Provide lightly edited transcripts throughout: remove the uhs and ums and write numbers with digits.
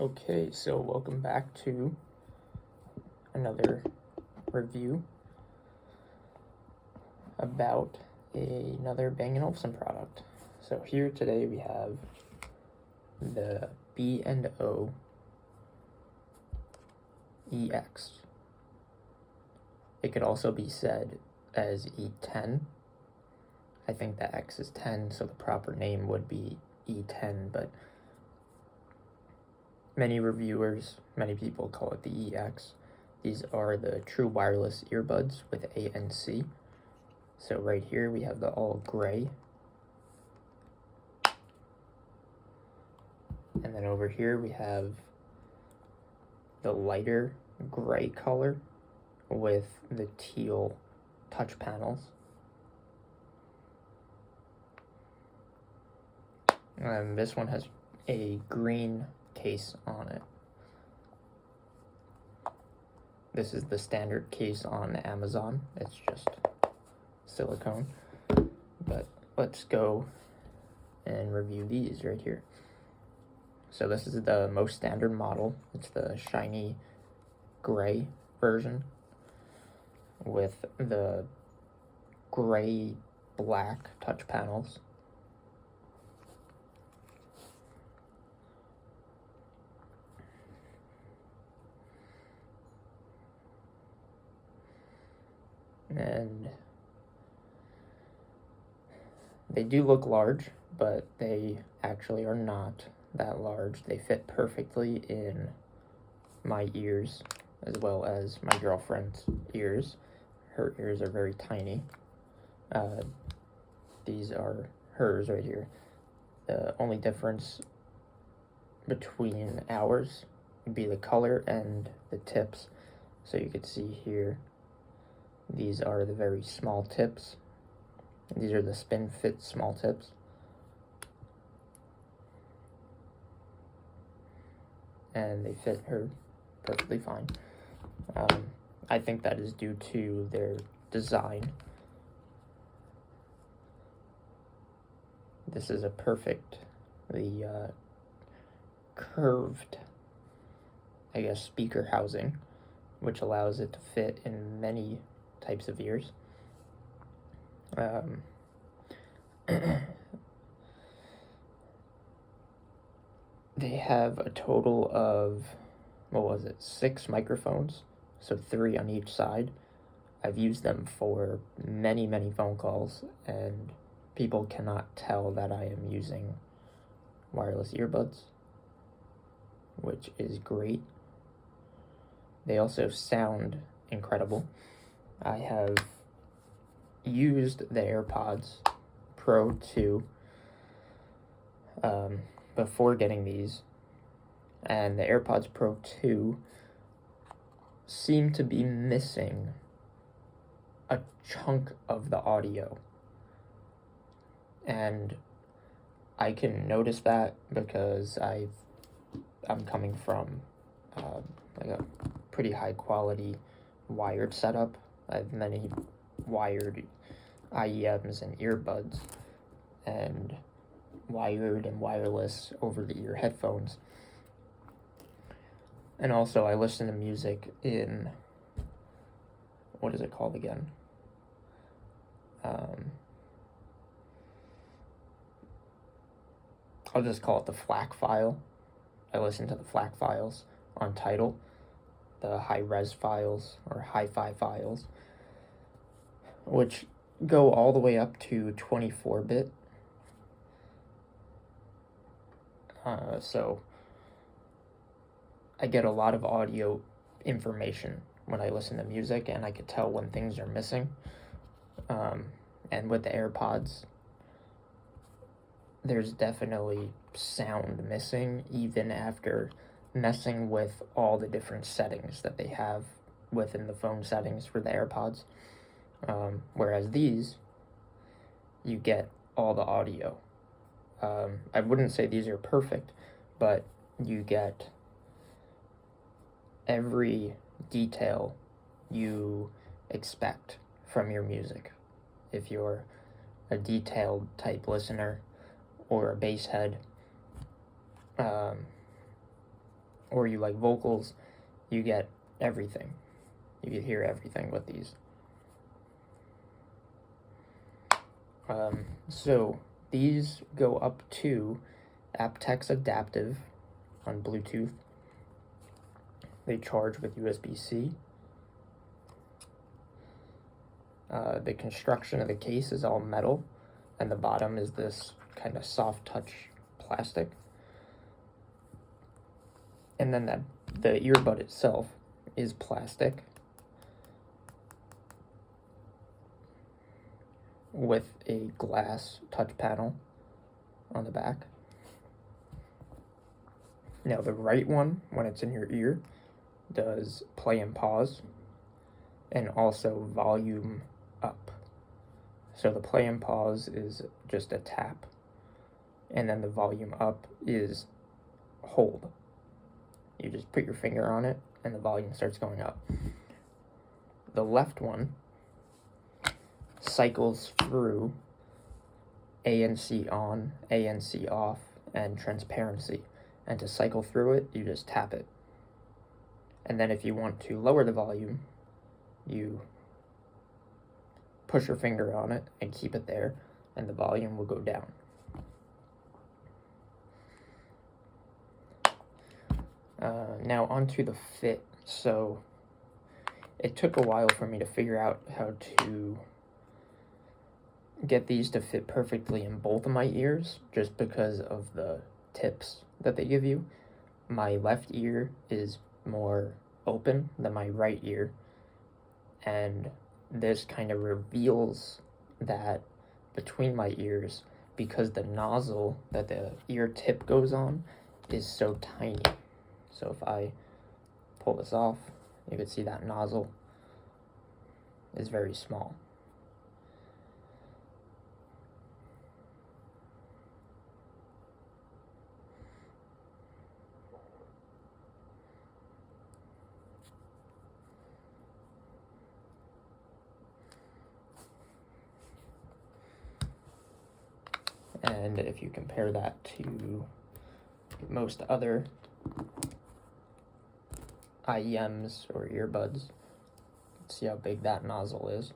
Okay, so welcome back to another review about another Bang & Olufsen product. So here today we have the B&O EX. It could also be said as E10. I think the X is 10, so the proper name would be E10, but many people call it the EX. These are the true wireless earbuds with ANC. So right here we have the all gray. And then over here we have the lighter gray color with the teal touch panels. And this one has a green case on it. This is the standard case on Amazon. It's just silicone. But let's go and review these right here. So this is the most standard model. It's the shiny gray version with the gray black touch panels. And they do look large, but they actually are not that large. They fit perfectly in my ears as well as my girlfriend's ears. Her ears are very tiny. These are hers right here. The only difference between ours would be the color and the tips. So you could see here, these are the very small tips. These are the spin fit small tips. And they fit her perfectly fine. I think that is due to their design. This is a perfectly curved, speaker housing, which allows it to fit in many types of ears. They have a total of, 6 microphones, so 3 on each side. I've used them for many phone calls, and people cannot tell that I am using wireless earbuds, which is great. They also sound incredible. I have used the AirPods Pro 2 before getting these, and the AirPods Pro 2 seem to be missing a chunk of the audio, and I can notice that because I'm coming from a pretty high quality wired setup. I have many wired IEMs and earbuds, and wired and wireless over-the-ear headphones. And also I listen to music in, what is it called again? I'll just call it the FLAC file. I listen to the FLAC files on Tidal, the high-res files or hi-fi files, which go all the way up to 24-bit. So I get a lot of audio information when I listen to music, and I could tell when things are missing. And with the AirPods, there's definitely sound missing, even after messing with all the different settings that they have within the phone settings for the AirPods. Whereas these, you get all the audio. I wouldn't say these are perfect, but you get every detail you expect from your music. If you're a detailed type listener or a bass head, or you like vocals, you get everything. You can hear everything with these. So these go up to aptX Adaptive on Bluetooth. They charge with USB-C. The construction of the case is all metal, and the bottom is this kind of soft touch plastic. And then the earbud itself is plastic with a glass touch panel on the back. Now the right one, when it's in your ear, does play and pause, and also volume up. So the play and pause is just a tap, and then the volume up is hold. You just put your finger on it and the volume starts going up. The left one cycles through ANC on, ANC off, and transparency. And to cycle through it, you just tap it. And then if you want to lower the volume, you push your finger on it and keep it there, and the volume will go down. Now onto the fit. So it took a while for me to figure out how to get these to fit perfectly in both of my ears, just because of the tips that they give you. My left ear is more open than my right ear, and this kind of reveals that between my ears, because the nozzle that the ear tip goes on is so tiny. So if I pull this off, you can see that nozzle is very small. And if you compare that to most other IEMs or earbuds, see how big that nozzle is.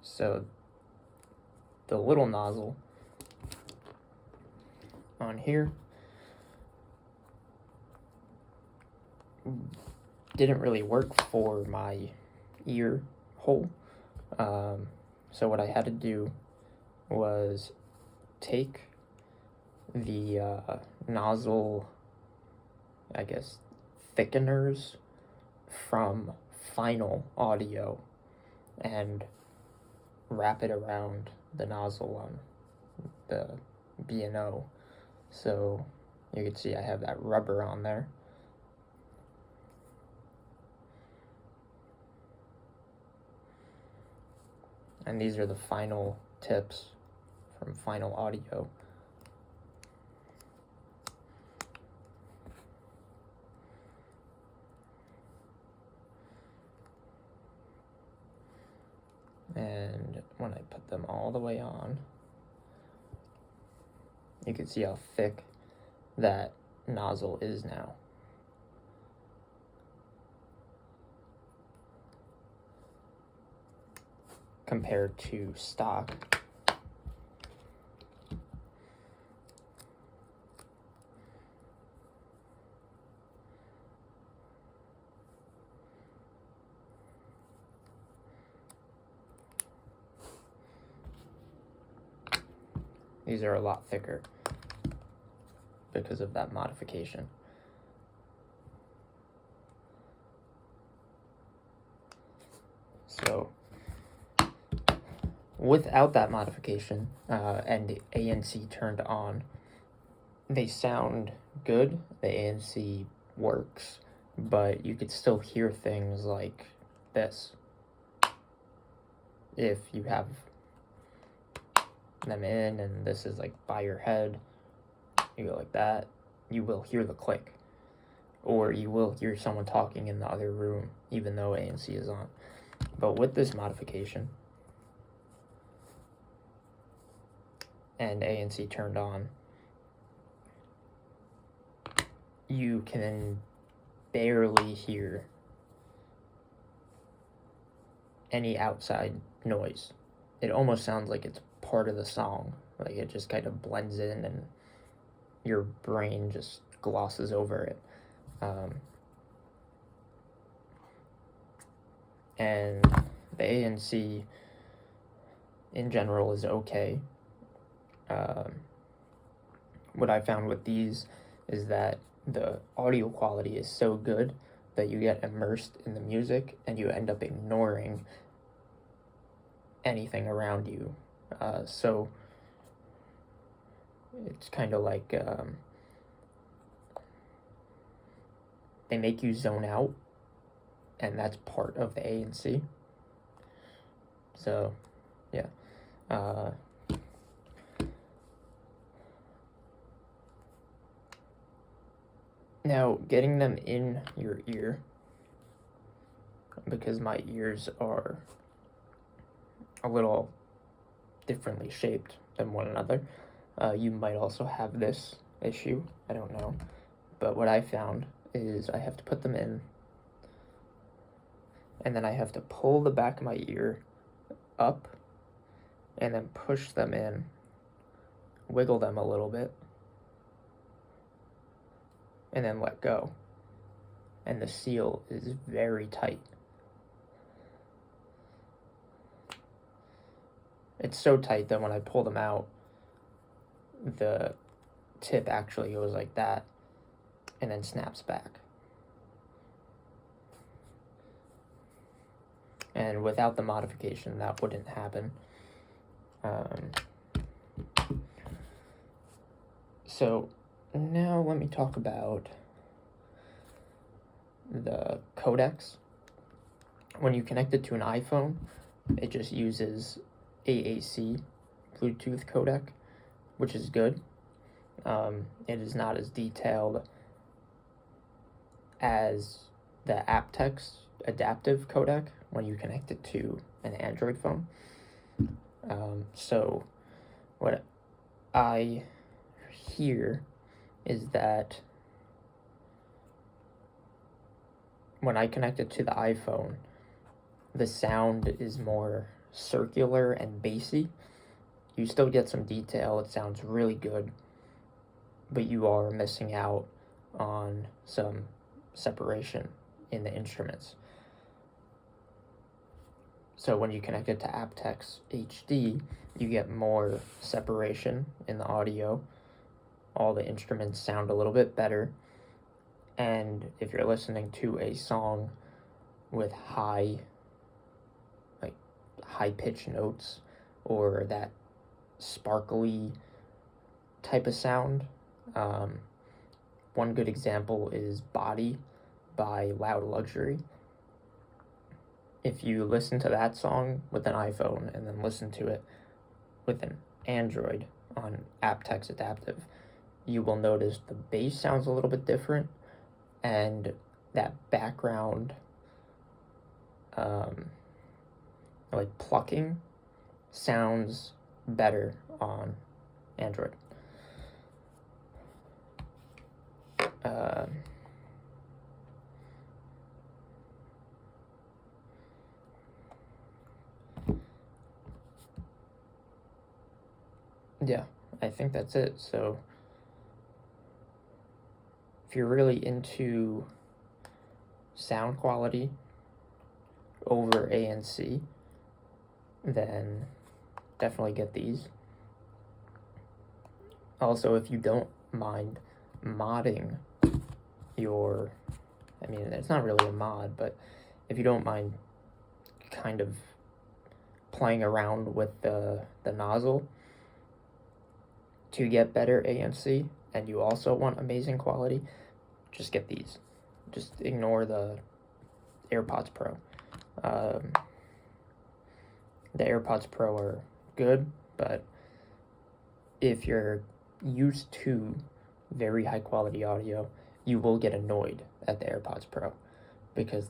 So the little nozzle on here didn't really work for my ear hole. So what I had to do was take the nozzle, I guess, thickeners from Final Audio and wrap it around the nozzle on the B&O. So you can see I have that rubber on there. And these are the final tips from Final Audio. And when I put them all the way on, you can see how thick that nozzle is now. Compared to stock. These are a lot thicker because of that modification. So without that modification and ANC turned on, they sound good. The ANC works, but you could still hear things like this. If you have them in and this is like by your head, you go like that, you will hear the click. Or you will hear someone talking in the other room, even though ANC is on. But with this modification, and ANC turned on, you can barely hear any outside noise. It almost sounds like it's part of the song. Like it just kind of blends in and your brain just glosses over it. And the ANC in general is okay. What I found with these is that the audio quality is so good that you get immersed in the music and you end up ignoring anything around you. So it's kind of like they make you zone out, and that's part of the ANC. So, yeah. Now, getting them in your ear, because my ears are a little differently shaped than one another, you might also have this issue. I don't know. But what I found is I have to put them in, and then I have to pull the back of my ear up, and then push them in, wiggle them a little bit, and then let go. And the seal is very tight. It's so tight that when I pull them out, the tip actually goes like that and then snaps back. And without the modification, that wouldn't happen. So now let me talk about the codecs. When you connect it to an iPhone, it just uses AAC Bluetooth codec, which is good. It is not as detailed as the aptX adaptive codec when you connect it to an Android phone. So what I hear is that when I connect it to the iPhone, the sound is more circular and bassy. You still get some detail, it sounds really good, but you are missing out on some separation in the instruments. So when you connect it to aptX HD, you get more separation in the audio. All the instruments sound a little bit better. And if you're listening to a song with high pitch notes or that sparkly type of sound, one good example is Body by Loud Luxury. If you listen to that song with an iPhone and then listen to it with an Android on aptX Adaptive, you will notice the bass sounds a little bit different, and that background like plucking sounds better on Android. Yeah, I think that's it. So if you're really into sound quality over ANC, then definitely get these. Also, if you don't mind modding your, I mean, it's not really a mod, but if you don't mind kind of playing around with the nozzle to get better ANC, and you also want amazing quality, just get these. Just ignore the AirPods Pro. The AirPods Pro are good, but if you're used to very high quality audio, you will get annoyed at the AirPods Pro because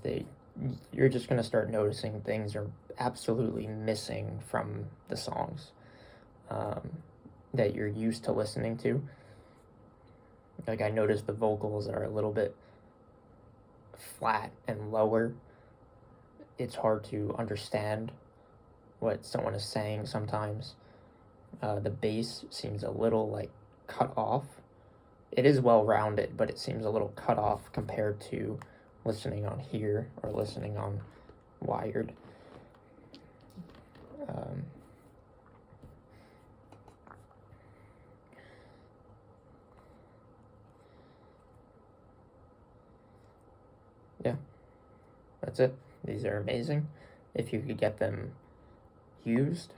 you're just going to start noticing things are absolutely missing from the songs. that you're used to listening to. Like, I noticed the vocals are a little bit flat and lower. It's hard to understand what someone is saying sometimes. The bass seems a little like cut off. It is well rounded, but it seems a little cut off compared to listening on here or listening on wired. Yeah, that's it. These are amazing. If you could get them used,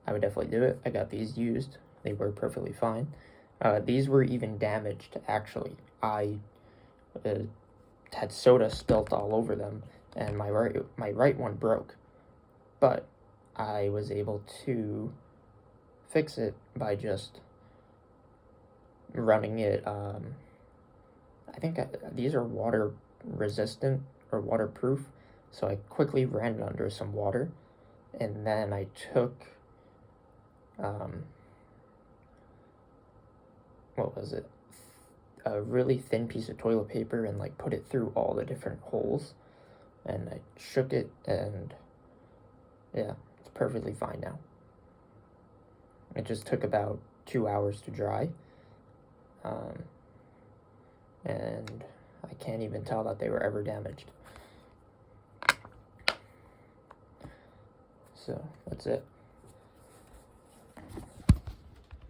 I would definitely do it. I got these used. They were perfectly fine. These were even damaged, actually. I had soda spilt all over them, and my right one broke. But I was able to fix it by just running it. I think these are water resistant or waterproof, so I quickly ran it under some water, and then I took what was it? A really thin piece of toilet paper and like put it through all the different holes, and I shook it, and yeah, it's perfectly fine now. It just took about 2 hours to dry, and I can't even tell that they were ever damaged. So that's it.